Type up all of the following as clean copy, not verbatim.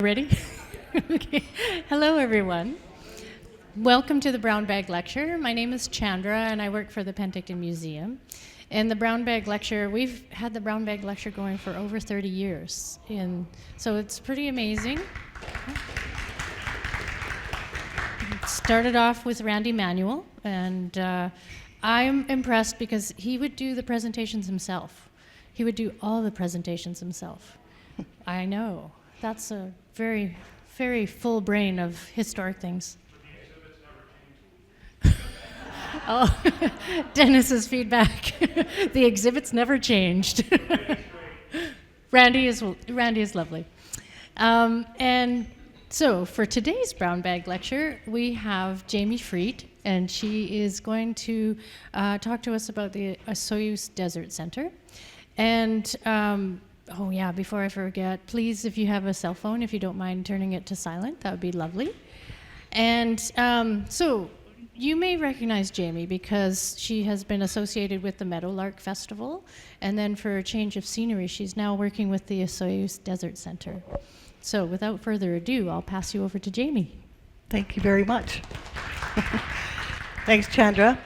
Ready? Okay. Hello, everyone. Welcome to the Brown Bag Lecture. My name is Chandra, and I work for the Penticton Museum. And the Brown Bag Lecture, we've had the Brown Bag Lecture going for over 30 years. And so it's pretty amazing. It started off with Randy Manuel, and I'm impressed because he would do the presentations himself. He would do all the presentations himself. I know. That's a very, very full brain of historic things. Oh, Dennis's feedback. The exhibits never changed. Randy is lovely. And so for today's Brown Bag Lecture, we have Jayme Friedt, and she is going to talk to us about the Osoyoos Desert Centre. And oh yeah, before I forget, please, if you have a cell phone, if you don't mind turning it to silent, that would be lovely. And so you may recognize Jayme because she has been associated with the Meadowlark Festival, and then for a change of scenery, she's now working with the Osoyoos Desert Centre. So without further ado, I'll pass you over to Jayme. Thank you very much. Thanks, Chandra.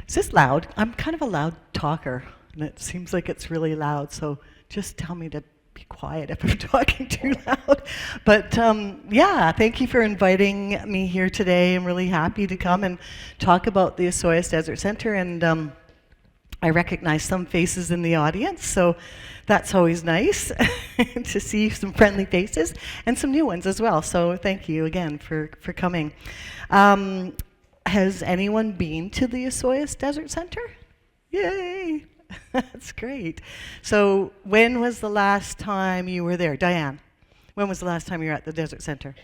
Is this loud? I'm kind of a loud talker, and it seems like it's really loud, so just tell me to be quiet if I'm talking too loud. But yeah, thank you for inviting me here today. I'm really happy to come and talk about the Osoyoos Desert Centre, and I recognize some faces in the audience, so that's always nice to see some friendly faces and some new ones as well. So thank you again for coming. Has anyone been to the Osoyoos Desert Centre? Yay! That's great. So when was the last time you were there? Diane, when was the last time you were at the Desert Centre?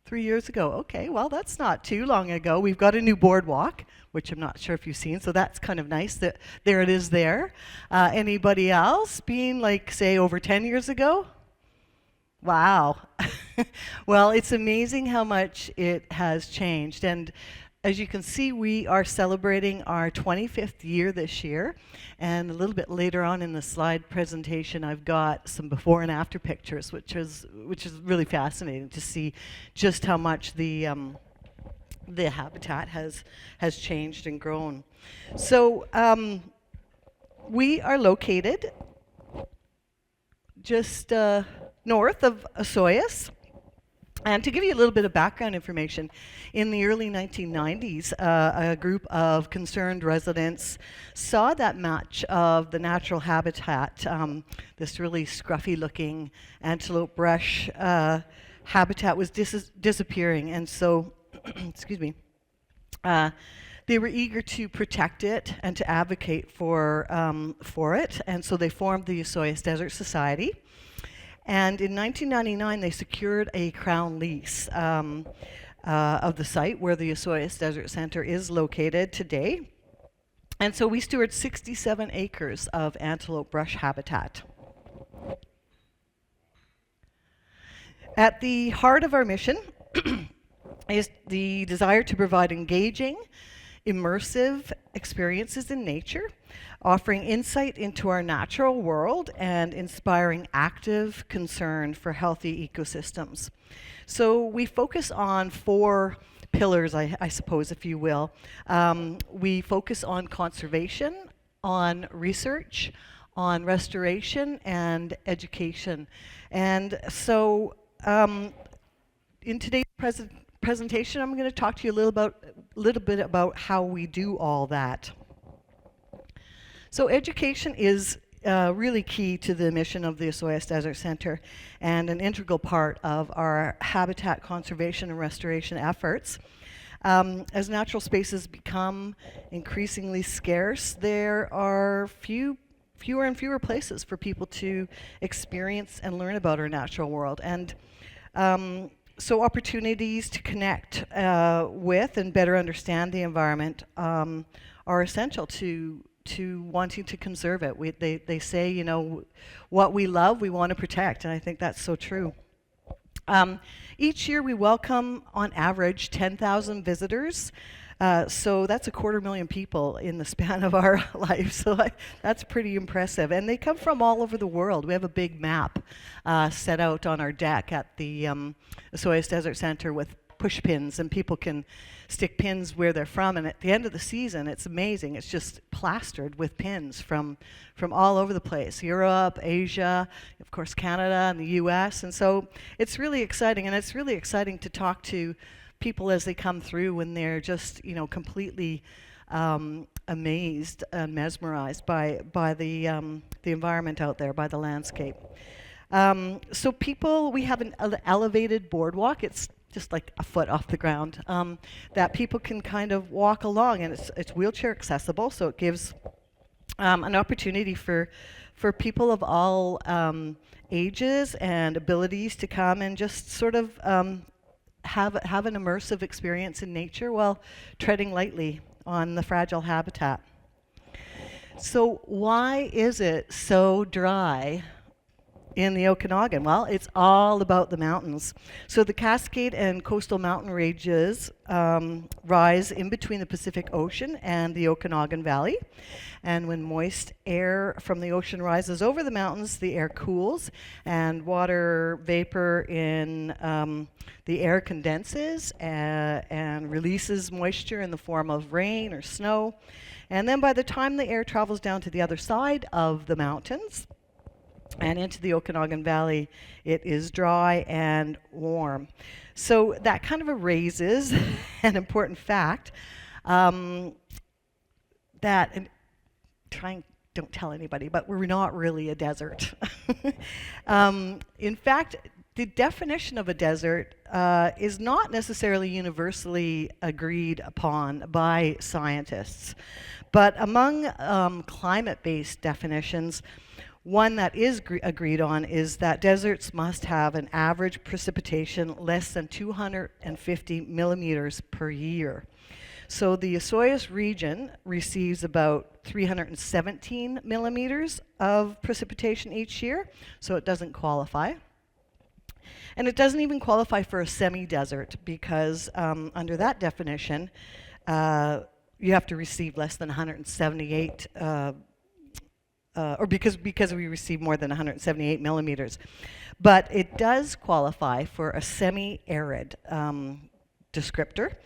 3 years ago. Okay, well, that's not too long ago. We've got a new boardwalk, which I'm not sure if you've seen, so that's kind of nice that there it is there. Anybody else been, like, say, over 10 years ago? Wow. Well, it's amazing how much it has changed. And as you can see, we are celebrating our 25th year this year, and a little bit later on in the slide presentation, I've got some before and after pictures, which is really fascinating to see just how much the habitat has changed and grown. So we are located just north of Osoyoos. And to give you a little bit of background information, in the early 1990s, a group of concerned residents saw that much of the natural habitat, this really scruffy-looking antelope-brush habitat was disappearing. And so, excuse me, they were eager to protect it and to advocate for it. And so they formed the Osoyoos Desert Society. And in 1999, they secured a crown lease of the site where the Osoyoos Desert Centre is located today. And so we steward 67 acres of antelope brush habitat. At the heart of our mission is the desire to provide engaging, immersive experiences in nature, offering insight into our natural world and inspiring active concern for healthy ecosystems. So we focus on 4 pillars, I suppose, if you will. We focus on conservation, on research, on restoration, and education. And so in today's presentation, I'm going to talk to you a little bit about how we do all that. So education is really key to the mission of the Osoyoos Desert Centre and an integral part of our habitat conservation and restoration efforts. As natural spaces become increasingly scarce, there are fewer and fewer places for people to experience and learn about our natural world. And so opportunities to connect with and better understand the environment are essential to wanting to conserve it. They say, you know, what we love, we want to protect, and I think that's so true. Each year we welcome, on average, 10,000 visitors So that's 250,000 people in the span of our life. So that's pretty impressive. And they come from all over the world. We have a big map set out on our deck at the Osoyoos Desert Centre with push pins, and people can stick pins where they're from. And at the end of the season, it's amazing. It's just plastered with pins from all over the place: Europe, Asia, of course, Canada, and the U.S. And so it's really exciting, and it's really exciting to talk to people as they come through when they're just, completely amazed and mesmerized by the environment out there, by the landscape. So we have an elevated boardwalk. It's just like a foot off the ground, that people can kind of walk along, and it's wheelchair accessible, so it gives an opportunity for people of all ages and abilities to come and just sort of have an immersive experience in nature while treading lightly on the fragile habitat. So why is it so dry in the Okanagan? Well, it's all about the mountains. So the Cascade and coastal mountain ranges rise in between the Pacific Ocean and the Okanagan Valley. And when moist air from the ocean rises over the mountains, the air cools, and water vapor in the air condenses and releases moisture in the form of rain or snow. And then by the time the air travels down to the other side of the mountains and into the Okanagan Valley, it is dry and warm. So that kind of erases an important fact that, and don't tell anybody, but we're not really a desert. In fact, the definition of a desert is not necessarily universally agreed upon by scientists. But among climate-based definitions, one that is agreed on is that deserts must have an average precipitation less than 250 millimeters per year. So the Osoyoos region receives about 317 millimeters of precipitation each year, so it doesn't qualify. And it doesn't even qualify for a semi-desert because under that definition, you have to receive less than 178 or because we receive more than 178 millimeters. But it does qualify for a semi-arid descriptor,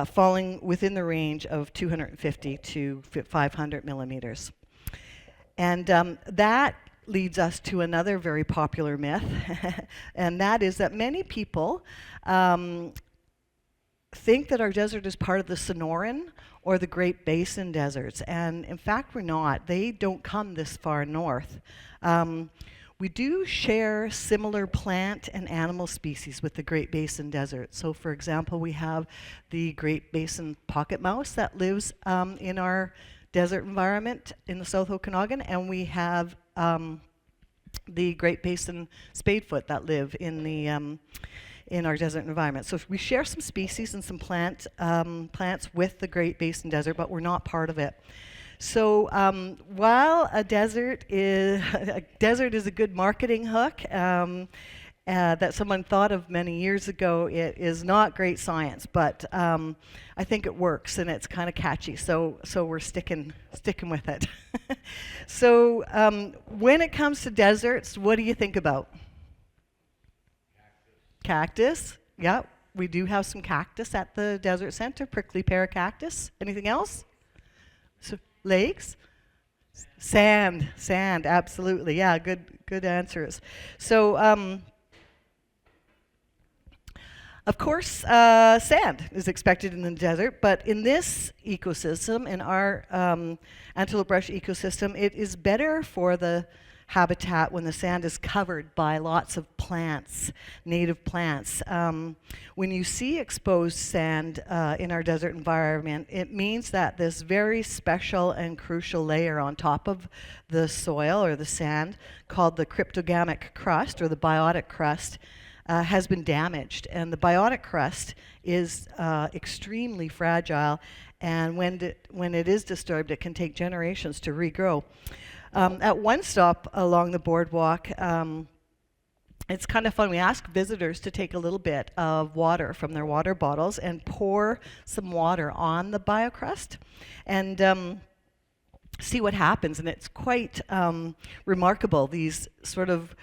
falling within the range of 250 to 500 millimeters. And that leads us to another very popular myth, and that is that many people think that our desert is part of the Sonoran or the Great Basin deserts, and in fact we're not. They don't come this far north. We do share similar plant and animal species with the Great Basin desert. So for example, we have the Great Basin pocket mouse that lives in our desert environment in the South Okanagan, and we have the Great Basin spadefoot that live in our desert environment. So we share some species and some plants with the Great Basin desert, but we're not part of it. So while a desert is a good marketing hook that someone thought of many years ago, it is not great science, but I think it works and it's kind of catchy. So we're sticking with it. So when it comes to deserts, what do you think about? Cactus. Yeah, we do have some cactus at the Desert Centre, prickly pear cactus. Anything else? So, lakes? Sand, absolutely. Yeah, good answers. So, of course, sand is expected in the desert, but in this ecosystem, in our antelope-brush ecosystem, it is better for the habitat when the sand is covered by lots of plants, native plants. When you see exposed sand in our desert environment, it means that this very special and crucial layer on top of the soil or the sand, called the cryptogamic crust or the biotic crust, has been damaged. And the biotic crust is extremely fragile, and when it is disturbed, it can take generations to regrow. At one stop along the boardwalk, it's kind of fun. We ask visitors to take a little bit of water from their water bottles and pour some water on the biocrust and see what happens. And it's quite remarkable. These sort of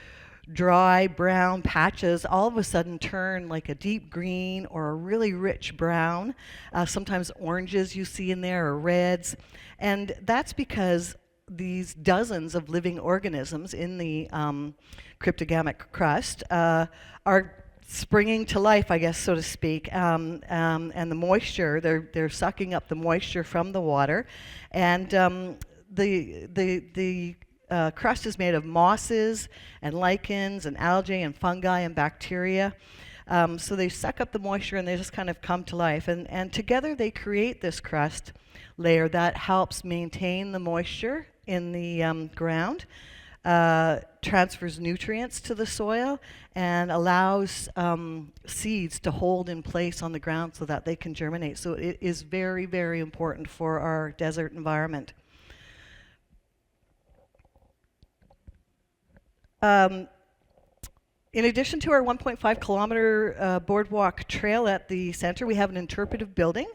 dry brown patches all of a sudden turn like a deep green or a really rich brown. Sometimes oranges you see in there, or reds. And that's because these dozens of living organisms in the cryptogamic crust are springing to life, I guess, so to speak. And the moisture, they're sucking up the moisture from the water. And the crust is made of mosses and lichens and algae and fungi and bacteria. So they suck up the moisture and they just kind of come to life. And together they create this crust layer that helps maintain the moisture in the ground, transfers nutrients to the soil, and allows seeds to hold in place on the ground so that they can germinate. So it is very, very important for our desert environment. In addition to our 1.5 kilometer boardwalk trail at the center, we have an interpretive building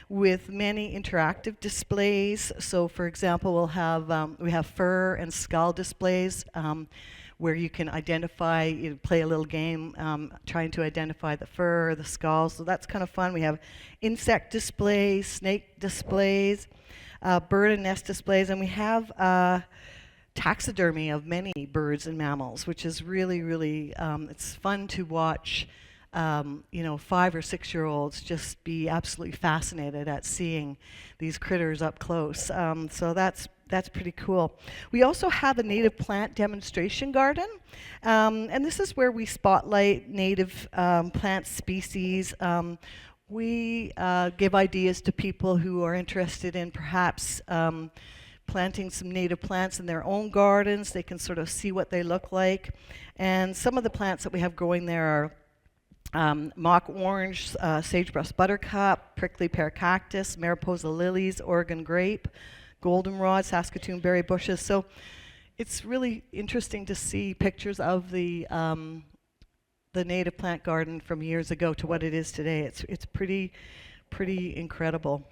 with many interactive displays. So, for example, we have fur and skull displays where you can identify, play a little game trying to identify the fur or the skull. So that's kind of fun. We have insect displays, snake displays, bird and nest displays, and we have taxidermy of many birds and mammals, which is really, really, it's fun to watch, 5 or 6 year olds just be absolutely fascinated at seeing these critters up close. So that's pretty cool. We also have a native plant demonstration garden, and this is where we spotlight native plant species. We give ideas to people who are interested in perhaps planting some native plants in their own gardens. They can sort of see what they look like. And some of the plants that we have growing there are mock orange, sagebrush buttercup, prickly pear cactus, Mariposa lilies, Oregon grape, goldenrod, Saskatoon berry bushes. So it's really interesting to see pictures of the native plant garden from years ago to what it is today. It's pretty incredible.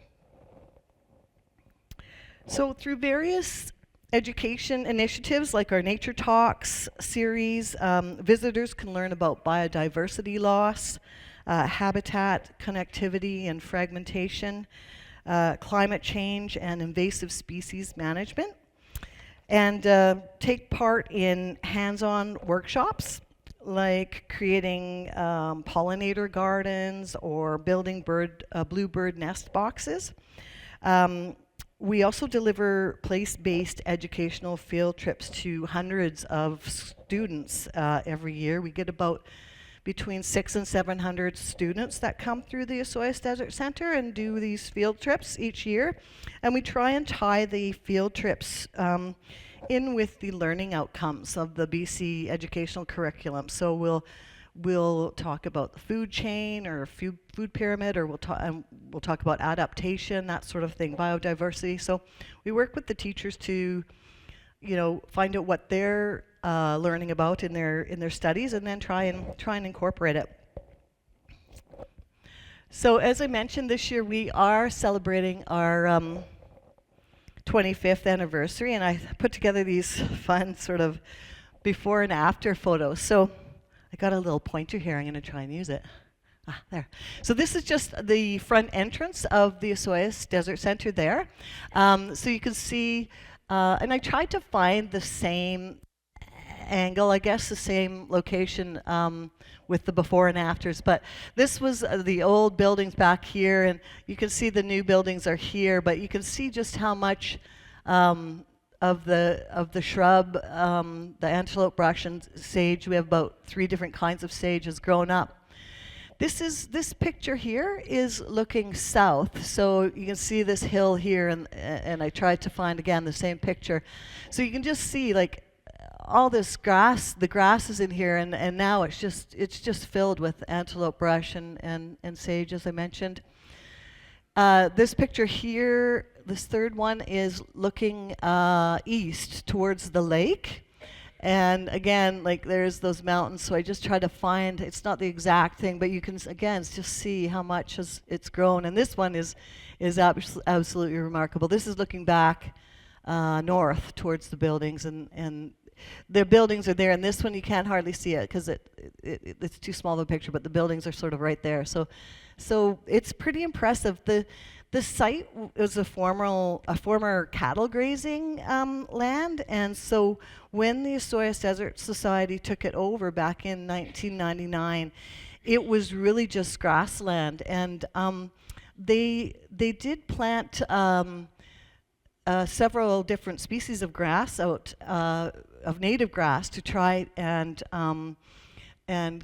So through various education initiatives like our Nature Talks series, visitors can learn about biodiversity loss, habitat connectivity and fragmentation, climate change and invasive species management, and take part in hands-on workshops like creating pollinator gardens or building bluebird nest boxes. We also deliver place-based educational field trips to hundreds of students every year. We get about between 600 and 700 students that come through the Osoyoos Desert Centre and do these field trips each year. And we try and tie the field trips in with the learning outcomes of the BC educational curriculum. So we'll talk about the food chain or food pyramid, or we'll talk about adaptation, that sort of thing, biodiversity. So we work with the teachers to, find out what they're learning about in their studies, and then try and incorporate it. So as I mentioned, this year we are celebrating our 25th anniversary, and I put together these fun sort of before and after photos. So I got a little pointer here. I'm going to try and use it. There. So this is just the front entrance of the Osoyoos Desert Centre there. So you can see, and I tried to find the same angle, I guess the same location with the before and afters, but this was the old buildings back here, and you can see the new buildings are here, but you can see just how much of the shrub, the antelope-brush and sage. We have about 3 different kinds of sage has grown up. This picture here is looking south, so you can see this hill here, and I tried to find again the same picture. So you can just see like all this grass, the grass is in here, and now it's just filled with antelope-brush and sage, as I mentioned. This picture here, this third one, is looking east towards the lake. And again, like there's those mountains, so I just try to find, it's not the exact thing, but you can, again, just see how much it's grown. And this one is absolutely remarkable. This is looking back north towards the buildings, and the buildings are there, and this one you can't hardly see it because it's too small of a picture, but the buildings are sort of right there. So it's pretty impressive. The site was a former cattle grazing land, and so when the Osoyoos Desert Society took it over back in 1999, it was really just grassland, and they did plant several different species of grass out, of native grass, to try and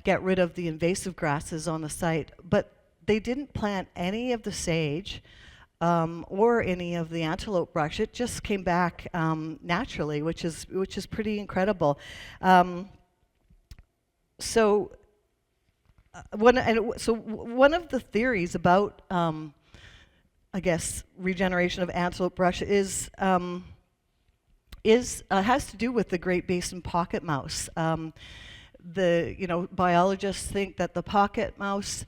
get rid of the invasive grasses on the site, but they didn't plant any of the sage or any of the antelope brush. It just came back naturally, which is pretty incredible. So one of the theories about I guess regeneration of antelope brush has to do with the Great Basin pocket mouse. Biologists think that the pocket mouse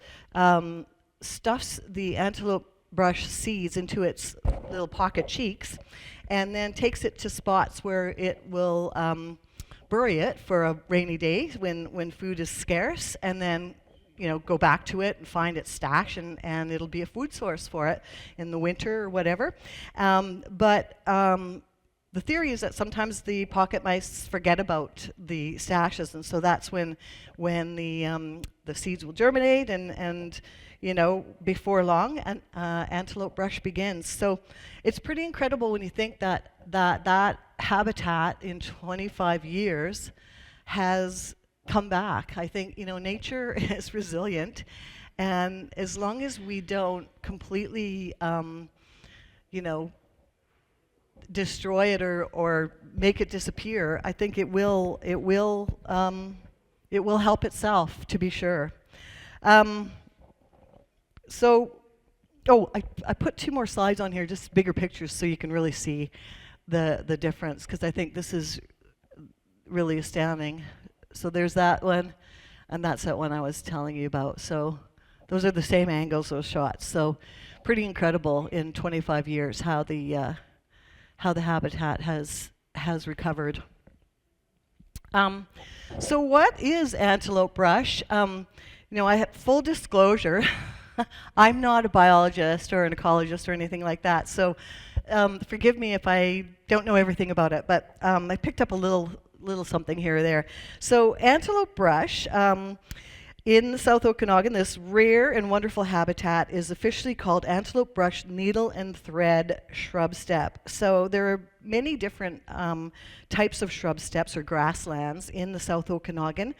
stuffs the antelope brush seeds into its little pocket cheeks, and then takes it to spots where it will bury it for a rainy day when food is scarce, and then go back to it and find its stash, and it'll be a food source for it in the winter or whatever. But the theory is that sometimes the pocket mice forget about the stashes, and so that's when the seeds will germinate, and before long, antelope brush begins. So it's pretty incredible when you think that habitat in 25 years has come back. I think nature is resilient, and as long as we don't completely destroy it or make it disappear, I think it will help itself, to be sure. I put 2 more slides on here, just bigger pictures, so you can really see the difference, because I think this is really astounding. So there's that one, and that's that one I was telling you about. So those are the same angles, those shots. So pretty incredible in 25 years how the habitat has recovered. So what is antelope brush? I have full disclosure. I'm not a biologist or an ecologist or anything like that. So forgive me if I don't know everything about it, but I picked up a little something here or there. So antelope brush in the South Okanagan, this rare and wonderful habitat is officially called antelope brush needle and thread shrub-steppe. So there are many different types of shrub-steppes or grasslands in the South Okanagan.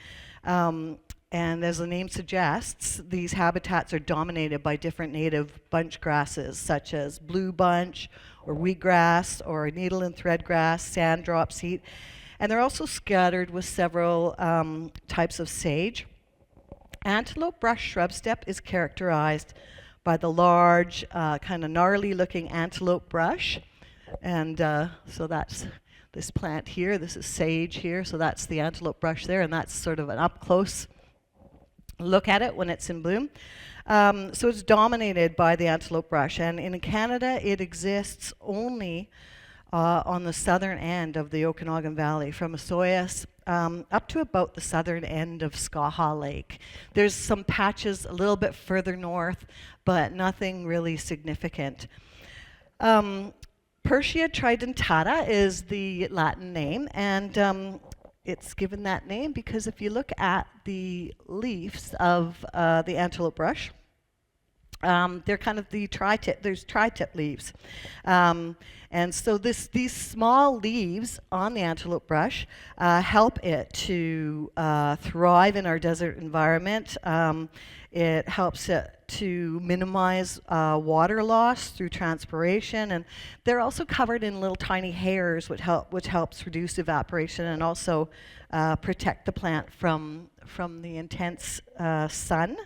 And as the name suggests, these habitats are dominated by different native bunch grasses, such as blue bunch or wheatgrass or needle and thread grass, sand dropseat. And they're also scattered with several types of sage. Antelope brush shrub-steppe is characterized by the large, kind of gnarly-looking antelope brush. And so that's this plant here. This is sage here. So that's the antelope brush there, and that's sort of an up-close look at it when it's in bloom. So it's dominated by the antelope brush. And in Canada, it exists only on the southern end of the Okanagan Valley, from Osoyoos up to about the southern end of Skaha Lake. There's some patches a little bit further north, but nothing really significant. Persia tridentata is the Latin name, and it's given that name because if you look at the leaves of the antelope brush, they're kind of the tri-tip. There's tri-tip leaves, and so these small leaves on the antelope brush help it to thrive in our desert environment. It helps it to minimize water loss through transpiration, and they're also covered in little tiny hairs, which helps reduce evaporation and also protect the plant from the intense sun.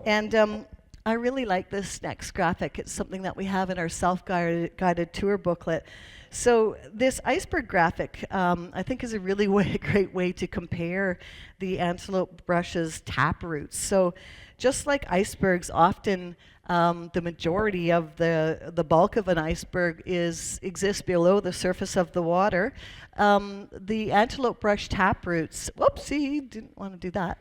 And I really like this next graphic. It's something that we have in our self-guided tour booklet. So this iceberg graphic, I think, is a really great way to compare the antelope brush's tap roots. So just like icebergs, often the majority of the bulk of an iceberg exists below the surface of the water. The antelope brush tap roots, whoopsie, didn't want to do that.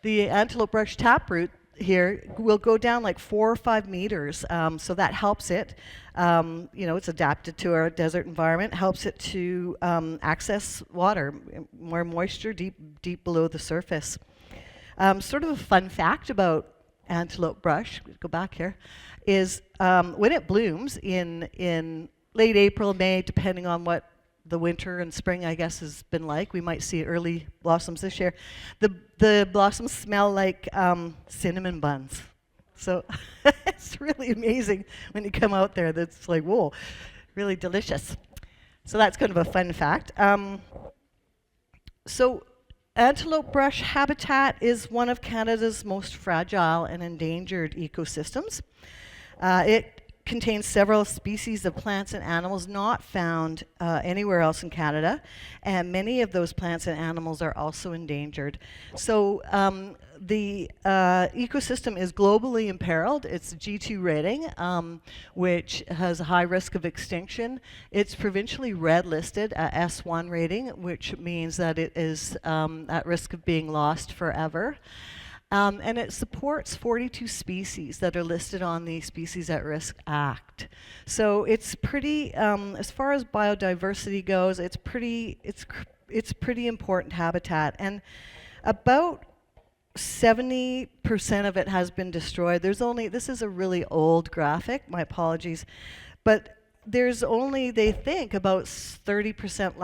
The antelope brush taproot here will go down like 4 or 5 meters, so that helps it. It's adapted to our desert environment, helps it to access water, more moisture deep below the surface. Sort of a fun fact about antelope brush, go back here, is when it blooms in late April, May, depending on what the winter and spring, I guess, has been like. We might see early blossoms this year. The blossoms smell like cinnamon buns. So it's really amazing when you come out there. That's like, whoa, really delicious. So that's kind of a fun fact. So antelope brush habitat is one of Canada's most fragile and endangered ecosystems. It contains several species of plants and animals not found anywhere else in Canada, and many of those plants and animals are also endangered. So the ecosystem is globally imperiled. It's a G2 rating, which has a high risk of extinction. It's provincially red listed at S1 rating, which means that it is at risk of being lost forever. And it supports 42 species that are listed on the Species at Risk Act. So it's pretty, as far as biodiversity goes, it's pretty important habitat. And about 70% of it has been destroyed. This is a really old graphic, my apologies, but there's only, they think, about 30%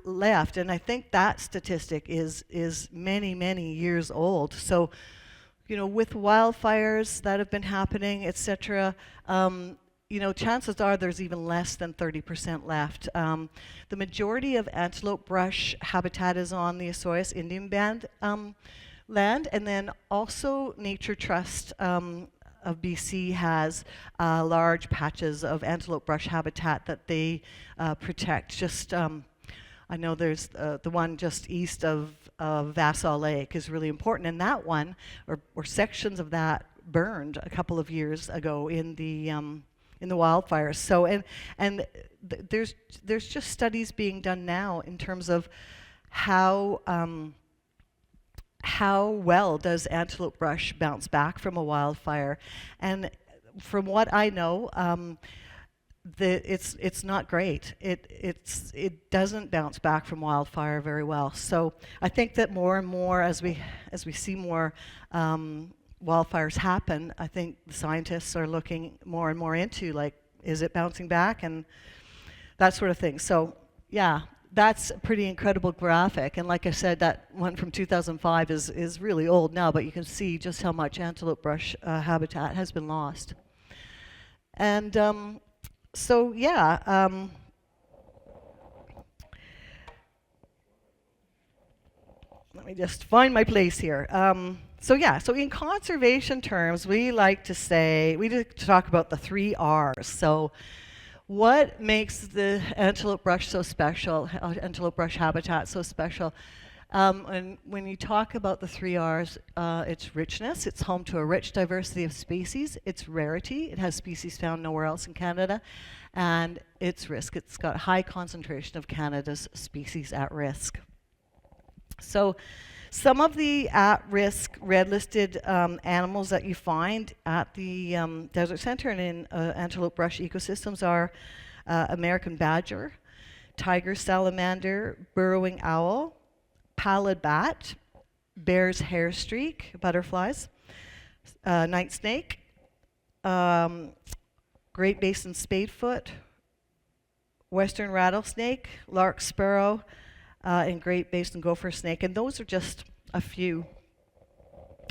left, and I think that statistic is many, many years old. So, with wildfires that have been happening, etc., chances are there's even less than 30% left. The majority of antelope brush habitat is on the Osoyoos Indian Band land, and then also Nature Trust of BC has large patches of antelope brush habitat that they protect. Just, I know there's the one just east of Vassal Lake is really important, and that one, or sections of that, burned a couple of years ago in the wildfires. So, there's just studies being done now in terms of how well does antelope brush bounce back from a wildfire. And from what I know, it's not great. It doesn't bounce back from wildfire very well. So I think that more and more, as we see more wildfires happen, I think the scientists are looking more and more into, like, is it bouncing back and that sort of thing. So yeah. That's a pretty incredible graphic, and like I said, that one from 2005 is really old now, but you can see just how much antelope brush habitat has been lost. And so yeah, let me just find my place here. So in conservation terms, we like to talk about the 3 R's. So what makes the antelope brush so special, antelope brush habitat so special? And when you talk about the 3 R's, it's richness. It's home to a rich diversity of species. It's rarity. It has species found nowhere else in Canada. And it's risk. It's got a high concentration of Canada's species at risk. So some of the at-risk red-listed animals that you find at the Desert Centre and in antelope brush ecosystems are American badger, tiger salamander, burrowing owl, pallid bat, bear's hair streak, butterflies, night snake, Great Basin spadefoot, western rattlesnake, lark sparrow, and Great Basin gopher snake, and those are just a few.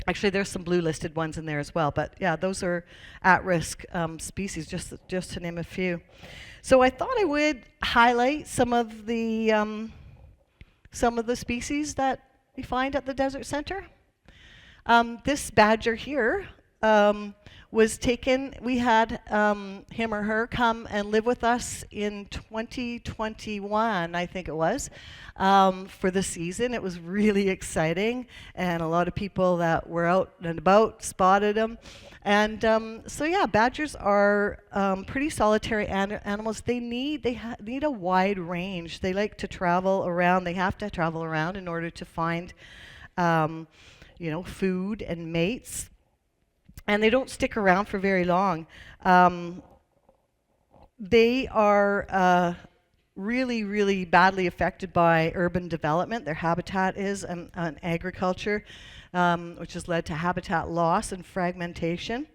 Actually, there's some blue listed ones in there as well, but yeah, those are at-risk species, just to name a few. So I thought I would highlight some of the species that we find at the Desert Centre. This badger here was taken. We had him or her come and live with us in 2021, I think it was, for the season. It was really exciting, and a lot of people that were out and about spotted him. And so yeah, badgers are pretty solitary animals. They need a wide range. They like to travel around. They have to travel around in order to find food and mates. And they don't stick around for very long. They are really, really badly affected by urban development. Their habitat is and agriculture, which has led to habitat loss and fragmentation.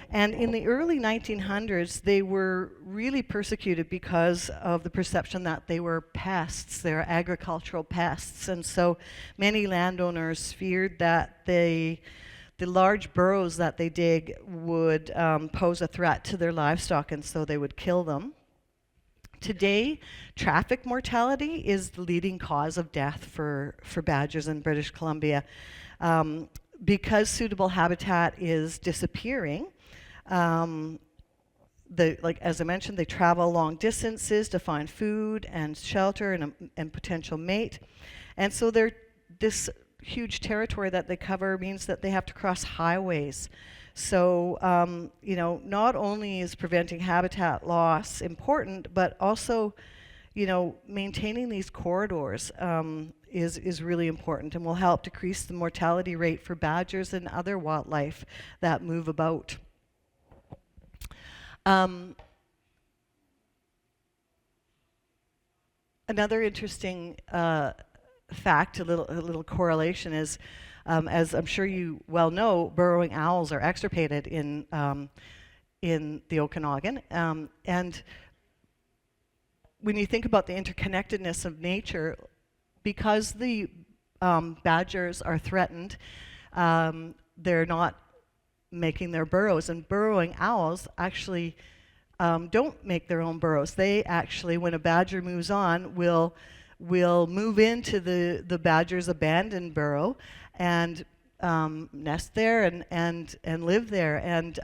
And in the early 1900s, they were really persecuted because of the perception that they were pests. They were agricultural pests. And so many landowners feared that the large burrows that they dig would pose a threat to their livestock, and so they would kill them. Today, traffic mortality is the leading cause of death for badgers in British Columbia. Because suitable habitat is disappearing, as I mentioned, they travel long distances to find food and shelter and potential mate. And so this huge territory that they cover means that they have to cross highways. So, not only is preventing habitat loss important, but also, maintaining these corridors is really important and will help decrease the mortality rate for badgers and other wildlife that move about. Another interesting fact, a little correlation is, as I'm sure you well know, burrowing owls are extirpated in the Okanagan. And when you think about the interconnectedness of nature, because the badgers are threatened, they're not making their burrows. And burrowing owls actually don't make their own burrows. They actually, when a badger moves on, will move into the badger's abandoned burrow and nest there and live there. And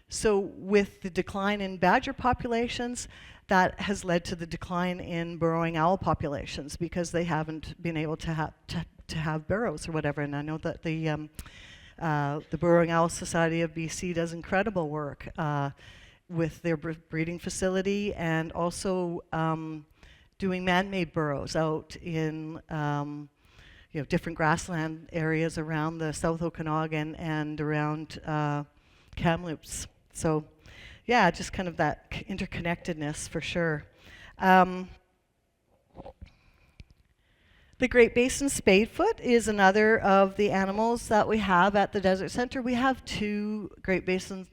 so with the decline in badger populations, that has led to the decline in burrowing owl populations because they haven't been able to have burrows or whatever. And I know that the Burrowing Owl Society of BC does incredible work with their breeding facility and also doing man-made burrows out in different grassland areas around the South Okanagan and around Kamloops. So yeah, just kind of that interconnectedness for sure. The Great Basin spadefoot is another of the animals that we have at the Desert Centre. We have 2 Great Basin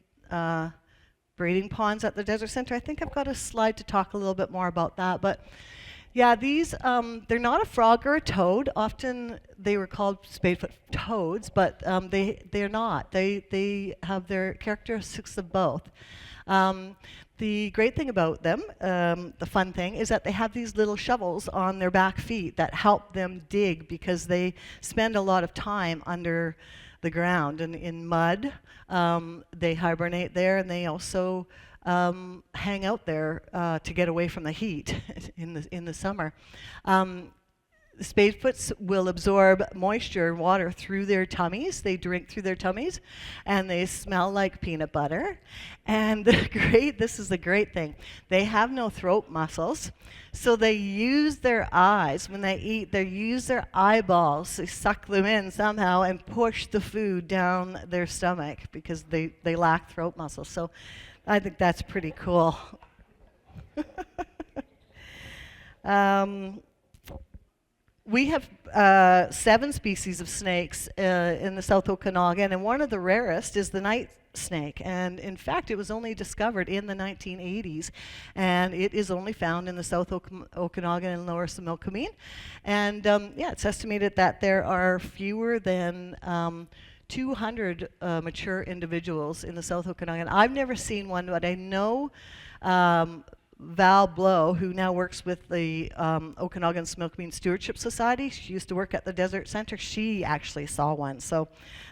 breeding ponds at the Desert Centre. I think I've got a slide to talk a little bit more about that. But yeah, these, they're not a frog or a toad. Often they were called spadefoot toads, but they're not. They have their characteristics of both. The great thing about them, the fun thing, is that they have these little shovels on their back feet that help them dig because they spend a lot of time under the ground and in mud. They hibernate there, and they also hang out there to get away from the heat in the summer. Spadefoots will absorb moisture and water through their tummies. They drink through their tummies, and they smell like peanut butter. And this is the great thing. They have no throat muscles, so they use their eyes. When they eat, they use their eyeballs. They suck them in somehow and push the food down their stomach because they lack throat muscles. So I think that's pretty cool. We have 7 species of snakes in the South Okanagan, and one of the rarest is the night snake. And in fact, it was only discovered in the 1980s, and it is only found in the South Okanagan and Lower Similkameen. And it's estimated that there are fewer than 200 mature individuals in the South Okanagan. I've never seen one, but I know Val Blow, who now works with the Okanagan Similkameen Stewardship Society. She used to work at the Desert Centre. She actually saw one, so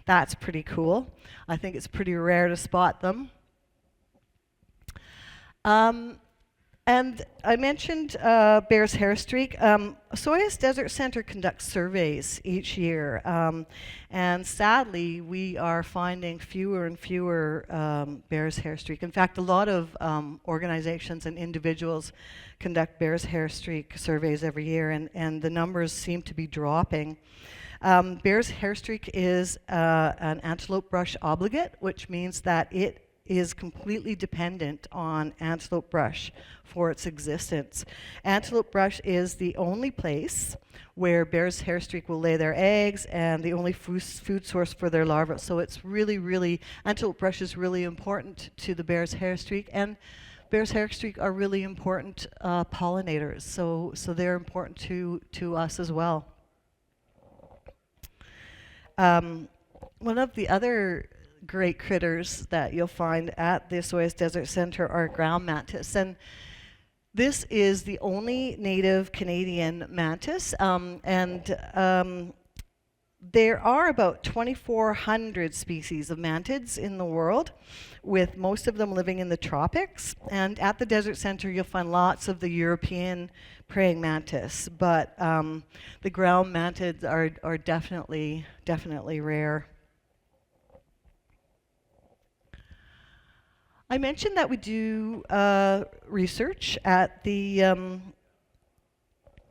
that's pretty cool. I think it's pretty rare to spot them. And I mentioned Bear's Hair Streak. Osoyoos Desert Centre conducts surveys each year, and sadly, we are finding fewer and fewer Bear's Hair Streak. In fact, a lot of organizations and individuals conduct Bear's Hair Streak surveys every year, and the numbers seem to be dropping. Bear's Hair Streak is an antelope-brush obligate, which means that it is completely dependent on antelope brush for its existence. Antelope brush is the only place where Bear's Hair Streak will lay their eggs and the only food source for their larvae. So it's really, antelope brush is really important to the Bear's Hair Streak, and Bear's Hair Streak are really important pollinators. So they're important to us as well. One of the other great critters that you'll find at the Osoyoos Desert Centre are ground mantis, and this is the only native Canadian mantis, there are about 2,400 species of mantids in the world, with most of them living in the tropics. And at the Desert Centre, you'll find lots of the European praying mantis, but the ground mantids are definitely rare. I mentioned that we do research at the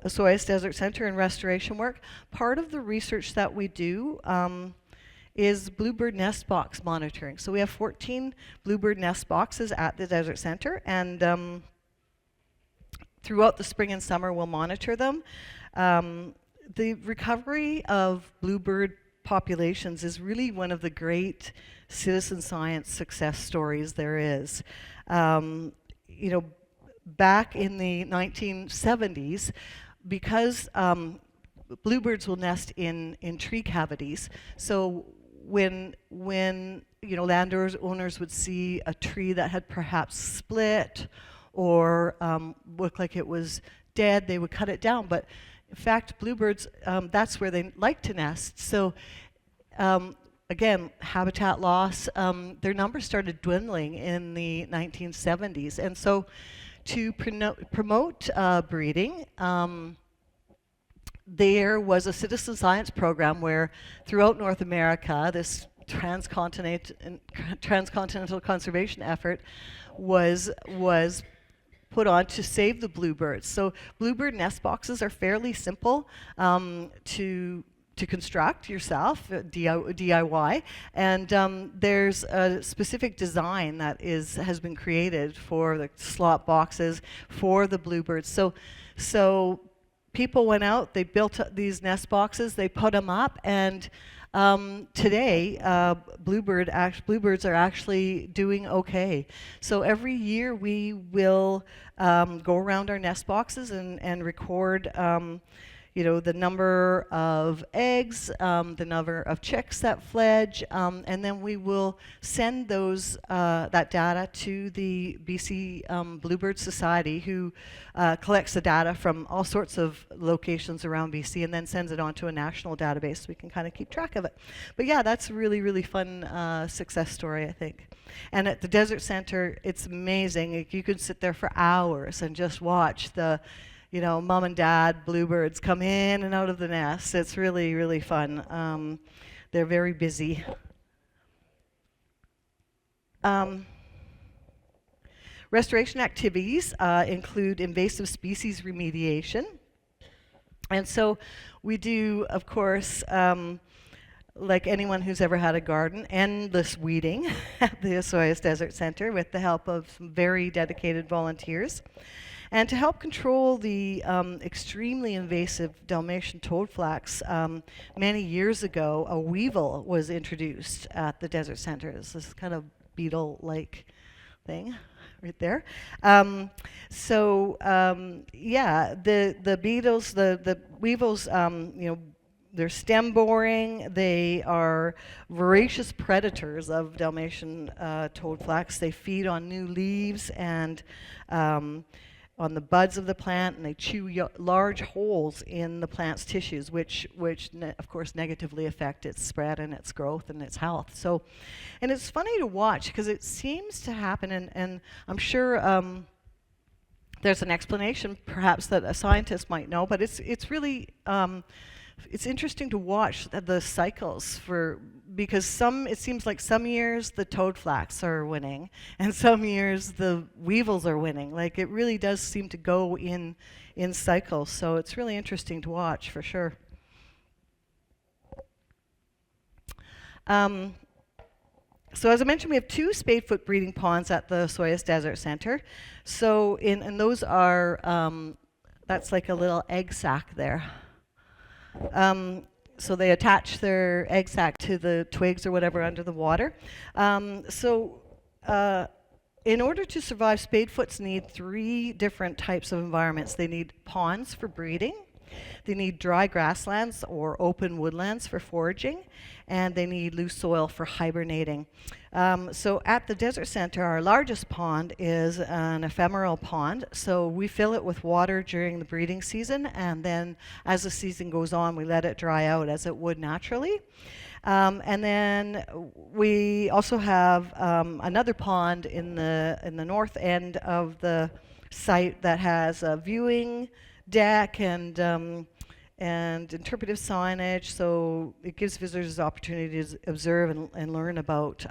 Osoyoos Desert Centre and restoration work. Part of the research that we do is bluebird nest box monitoring. So we have 14 bluebird nest boxes at the Desert Centre, and throughout the spring and summer we'll monitor them. The recovery of bluebird populations is really one of the great citizen science success stories there is. You know, back in the 1970s, because bluebirds will nest in tree cavities, so when you know, landowners would see a tree that had perhaps split or looked like it was dead, they would cut it down. But in fact, bluebirds, that's where they like to nest. So again, habitat loss, their numbers started dwindling in the 1970s. And so to promote breeding, there was a citizen science program where throughout North America, this transcontinental conservation effort was put on to save the bluebirds. So bluebird nest boxes are fairly simple to construct yourself, DIY, and there's a specific design that has been created for the slot boxes for the bluebirds. So people went out, they built these nest boxes, they put them up, and today bluebirds are actually doing okay. So every year we will go around our nest boxes and record you know, the number of eggs, the number of chicks that fledge, and then we will send those that data to the BC Bluebird Society, who collects the data from all sorts of locations around BC and then sends it on to a national database so we can kind of keep track of it. But yeah, that's a really fun success story, I think. And at the Desert Centre, it's amazing. You could sit there for hours and just watch the, you know, mom and dad bluebirds come in and out of the nest. It's really fun. They're very busy. Restoration activities include invasive species remediation. And so we do, of course, like anyone who's ever had a garden, endless weeding at the Osoyoos Desert Centre with the help of some very dedicated volunteers. And to help control the extremely invasive Dalmatian toadflax, many years ago, a weevil was introduced at the Desert Centre. It's this kind of beetle-like thing right there. Yeah, the beetles, the weevils, you know, they're stem boring. They are voracious predators of Dalmatian toadflax. They feed on new leaves and on the buds of the plant, and they chew large holes in the plant's tissues, which of course negatively affect its spread and its growth and its health. So, and it's funny to watch because it seems to happen, and I'm sure there's an explanation perhaps that a scientist might know, but it's really it's interesting to watch the cycles because it seems like some years the toadflax are winning and some years the weevils are winning. Like, it really does seem to go in cycles. So it's really interesting to watch for sure. So as I mentioned, we have 2 spadefoot breeding ponds at the Osoyoos Desert Centre. So and those are, that's like a little egg sac there. So they attach their egg sac to the twigs or whatever under the water. In order to survive, spadefoots need 3 different types of environments. They need ponds for breeding, they need dry grasslands or open woodlands for foraging, and they need loose soil for hibernating. So at the Desert Centre, our largest pond is an ephemeral pond. So we fill it with water during the breeding season, and then as the season goes on, we let it dry out as it would naturally. And then we also have another pond in the north end of the site that has a viewing deck and interpretive signage, so it gives visitors the opportunity to observe and learn about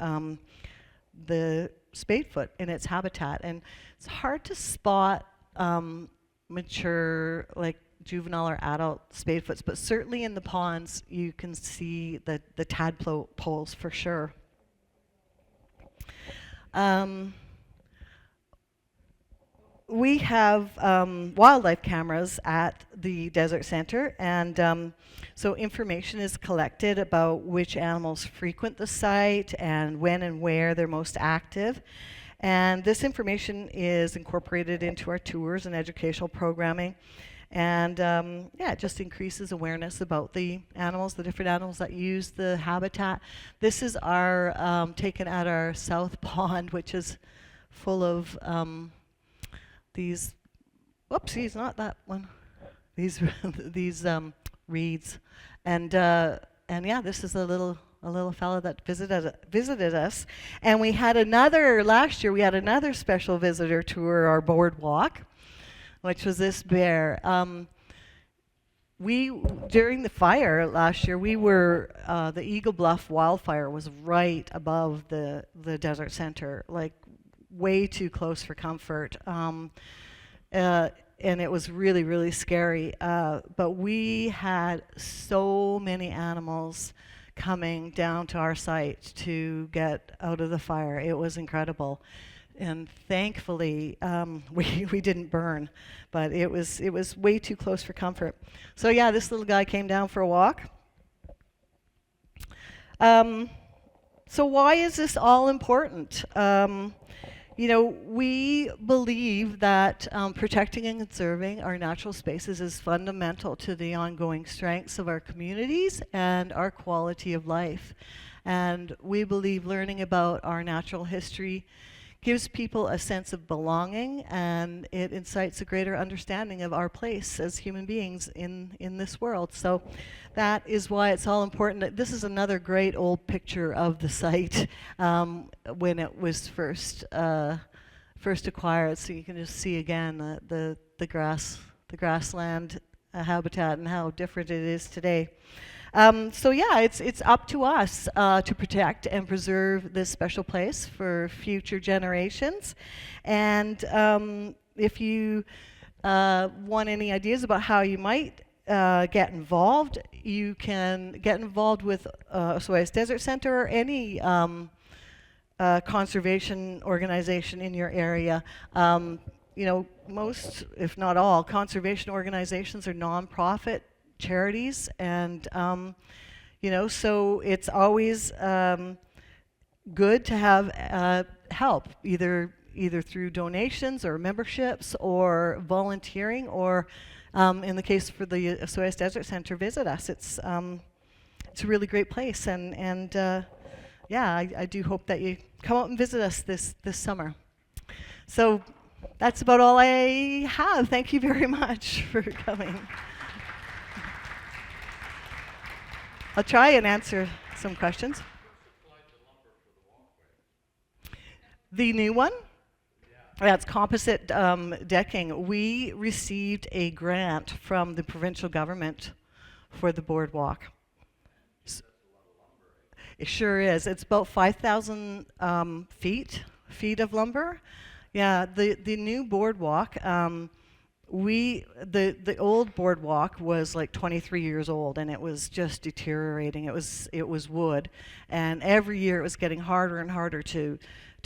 the spadefoot and its habitat. And it's hard to spot mature, like juvenile or adult spadefoots, but certainly in the ponds you can see the tadpoles for sure. We have wildlife cameras at the Desert Centre, and so information is collected about which animals frequent the site and when and where they're most active. And this information is incorporated into our tours and educational programming. And it just increases awareness about the animals, the different animals that use the habitat. This is our taken at our South Pond, which is full of these, whoopsies, not that one. These reeds, and yeah, this is a little fellow that visited us, and we had last year we had another special visitor tour, our boardwalk, which was this bear. During the fire last year, the Eagle Bluff wildfire was right above the Desert Centre, like way too close for comfort. And it was really, really scary. But we had so many animals coming down to our site to get out of the fire. It was incredible. And thankfully, we didn't burn, but it was way too close for comfort. So yeah, this little guy came down for a walk. So why is this all important? We believe that protecting and conserving our natural spaces is fundamental to the ongoing strengths of our communities and our quality of life. And we believe learning about our natural history gives people a sense of belonging, and it incites a greater understanding of our place as human beings in this world. So that is why it's all important. This is another great old picture of the site when it was first acquired. So you can just see again the grassland habitat and how different it is today. So yeah, it's up to us to protect and preserve this special place for future generations. And if you want any ideas about how you might get involved, you can get involved with Osoyoos Desert Centre or any conservation organization in your area. Most, if not all, conservation organizations are nonprofit charities, and so it's always good to have help, either through donations or memberships or volunteering, or in the case for the Osoyoos Desert Centre, visit us. It's a really great place, and I do hope that you come out and visit us this summer. So that's about all I have. Thank you very much for coming. I'll try and answer some questions. The new one? That's composite decking. We received a grant from the provincial government for the boardwalk. It sure is. It's about 5,000 feet of lumber. Yeah, the new boardwalk. The old boardwalk was like 23 years old, and it was just deteriorating. It was wood, and every year it was getting harder and harder to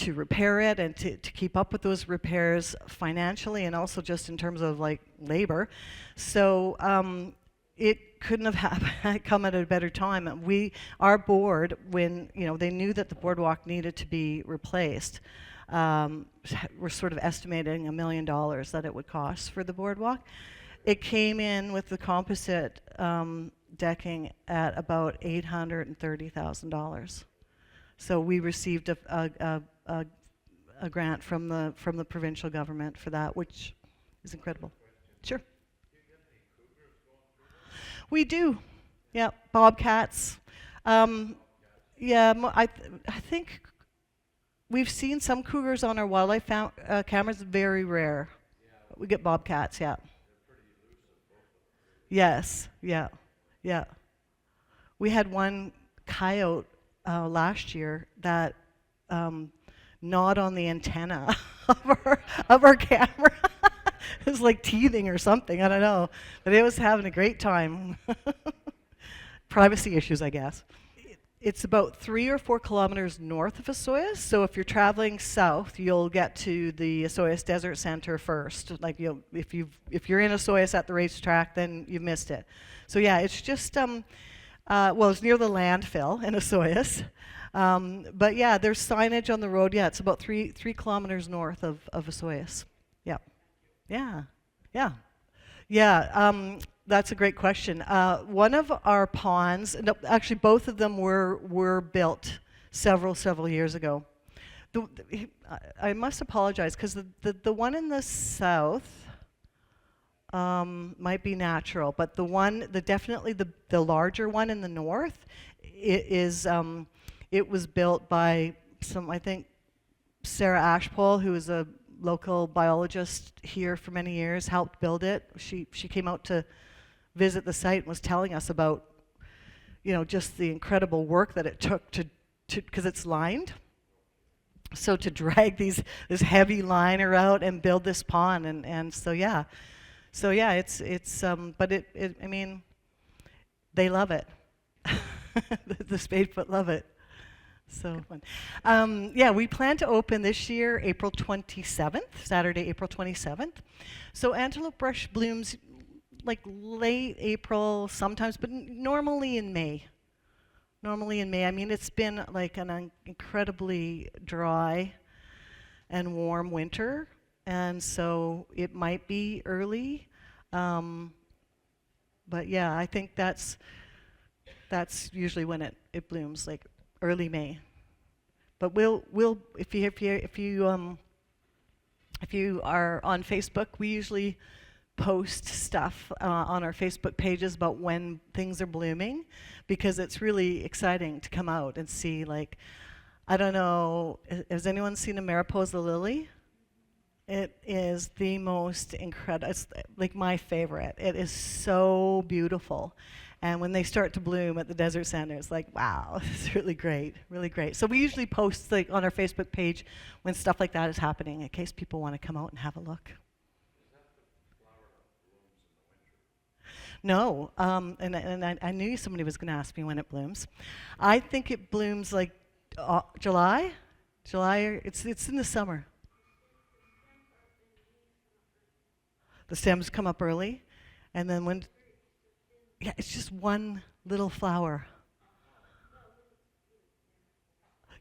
repair it and to keep up with those repairs financially and also just in terms of like labor. So it couldn't have come at a better time. Our board, when they knew that the boardwalk needed to be replaced, we're sort of estimating $1 million that it would cost for the boardwalk. It came in with the composite decking at about $830,000. So we received a grant from the provincial government for that, which is incredible. Sure. We do. Yeah, bobcats. I think we've seen some cougars on our wildlife cameras. Very rare. We get bobcats. Yeah. Yes. Yeah. Yeah. We had one coyote last year that gnawed on the antenna of our camera. It was like teething or something. I don't know, but it was having a great time. Privacy issues, I guess. It's about 3 or 4 kilometers north of Osoyoos. So if you're traveling south, you'll get to the Osoyoos Desert Centre first. Like if you're in Osoyoos at the racetrack, then you've missed it. So yeah, it's just it's near the landfill in Osoyoos. But yeah, there's signage on the road. Yeah, it's about 3 kilometers north of Osoyoos. Yeah, yeah, yeah, yeah. That's a great question. One of our ponds, no, actually both of them were built several years ago. I must apologize because the one in the south might be natural, but definitely the larger one in the north, it was built by I think Sarah Ashpole, who is a local biologist here for many years, helped build it. She came out to visit the site and was telling us about, just the incredible work that it took to because it's lined. So to drag this heavy liner out and build this pond, and so yeah, it's but I mean, they love it. The Spadefoot love it. So fun. We plan to open this year, April 27th, Saturday, April 27th. So antelope-brush blooms like late April sometimes, but normally in May. I mean, it's been like an incredibly dry and warm winter, and so it might be early. But yeah, I think that's usually when it blooms, like early May. But we'll if you are on Facebook, we usually post stuff on our Facebook pages about when things are blooming, because it's really exciting to come out and see, like, I don't know, has anyone seen a Mariposa lily? It is the most incredible, it's like my favorite. It is so beautiful. And when they start to bloom at the Desert Center, it's like, wow, it's really great, really great. So we usually post like on our Facebook page when stuff like that is happening in case people want to come out and have a look. No, and I knew somebody was going to ask me when it blooms. I think it blooms like July. It's in the summer. The stems come up early, and then it's just one little flower.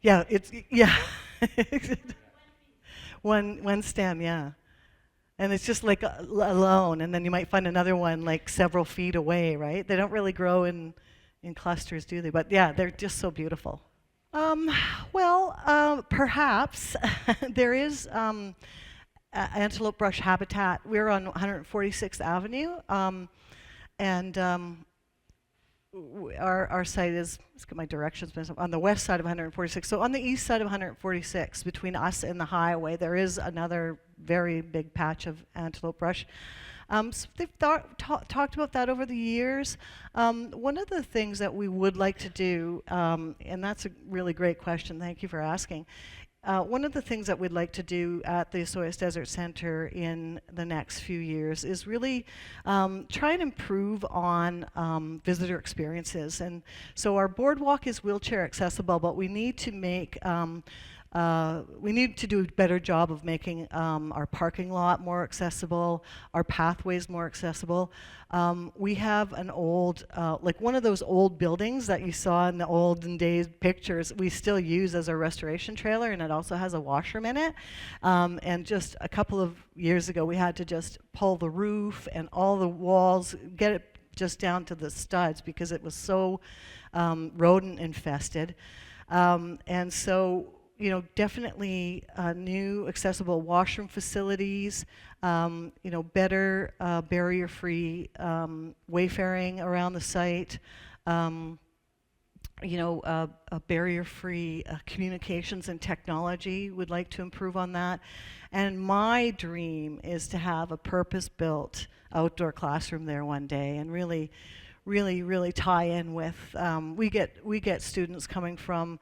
Yeah, one stem, yeah. And it's just like alone, and then you might find another one like several feet away, right? They don't really grow in clusters, do they? But yeah, they're just so beautiful. Perhaps there is antelope-brush habitat. We're on 146th Avenue, and our site is, let's get my directions, on the west side of 146. So on the east side of 146, between us and the highway, there is another very big patch of antelope-brush. So they've talked about that over the years. One of the things that we would like to do, and that's a really great question, thank you for asking. One of the things that we'd like to do at the Osoyoos Desert Centre in the next few years is really try and improve on visitor experiences. And so our boardwalk is wheelchair accessible, but we need to make we need to do a better job of making our parking lot more accessible, our pathways more accessible. We have an old, like one of those old buildings that you saw in the olden days pictures, we still use as our restoration trailer, and it also has a washroom in it. And just a couple of years ago, we had to just pull the roof and all the walls, get it just down to the studs because it was so rodent infested. And so, you know, definitely new accessible washroom facilities, you know, better barrier-free wayfaring around the site, you know, a barrier-free communications and technology. Would like to improve on that. And my dream is to have a purpose-built outdoor classroom there one day, and really tie in with, we get students coming from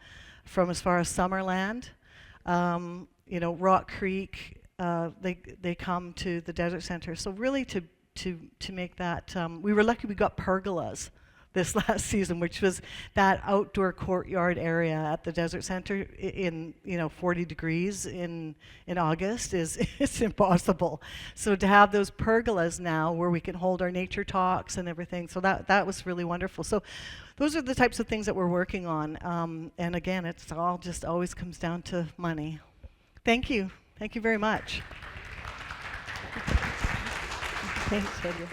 as far as Summerland, you know, Rock Creek, they come to the Desert Centre. So really to make that, we were lucky we got pergolas this last season, which was that outdoor courtyard area at the Desert Centre in, you know, 40 degrees in August is it's impossible. So to have those pergolas now where we can hold our nature talks and everything, so that was really wonderful. So those are the types of things that we're working on. And again, it's all just always comes down to money. Thank you. Thank you very much. Thanks, Andrew.